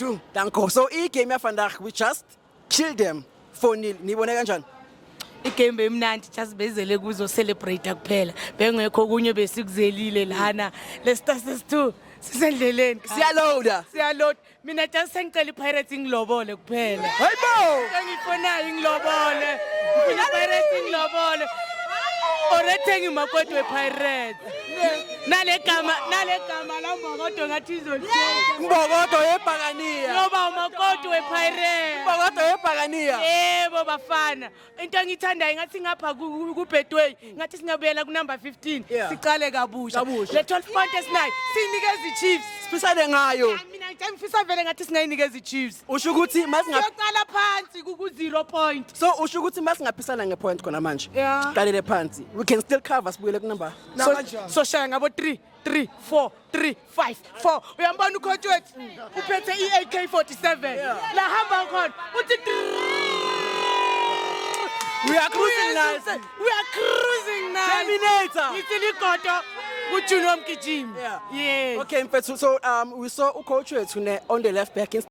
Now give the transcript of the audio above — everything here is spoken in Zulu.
Do, danko. So i-game yavandag, we just kill them 4-0. Nibone kanjani? Igame emnandi just bezele kuzo celebrate kuphela bengekho kunye besikuzelile lana lesitase 2 sisendleleni Siyaload. mina just sengicela iPirates ingilobole kuphela Hayibo! engiyifonayo ingilobole ngifuna iPirates ingilobole orethengi makoti wePirates nale gama lambokodo ngathi izolithenga Mbokodo yebhakaniya. ngoba umakoti wePirates Mbokodo yebhakaniya. yebo bafana into engithandayo ngathi ngapha kuBetway ngathi singabuyela ku number 15 Yeah. sicale kabusha Kabusha. le 12 point esinayo sinikeza iChiefs Siphisane ngayo. mina ngifisa vele ngathi singayinikeza iChiefs Usho ukuthi siyaqala phansi ku 0 point So usho ukuthi masingaphisana ngepoint khona manje. Yeah. Qalele phansi. We can still cover sibuyele ku number. so shaya ngabo 3 3 4 3 5 4 uyambona ucoach wethu uphethe iAK47 la hamba khona uthi We are cruising nice. We are cruising nice. Terminator. Itiligodo kuJunior Mgijimi. Yeah. Yes. Okay, mfethu. So we saw ucoach wethu on the left back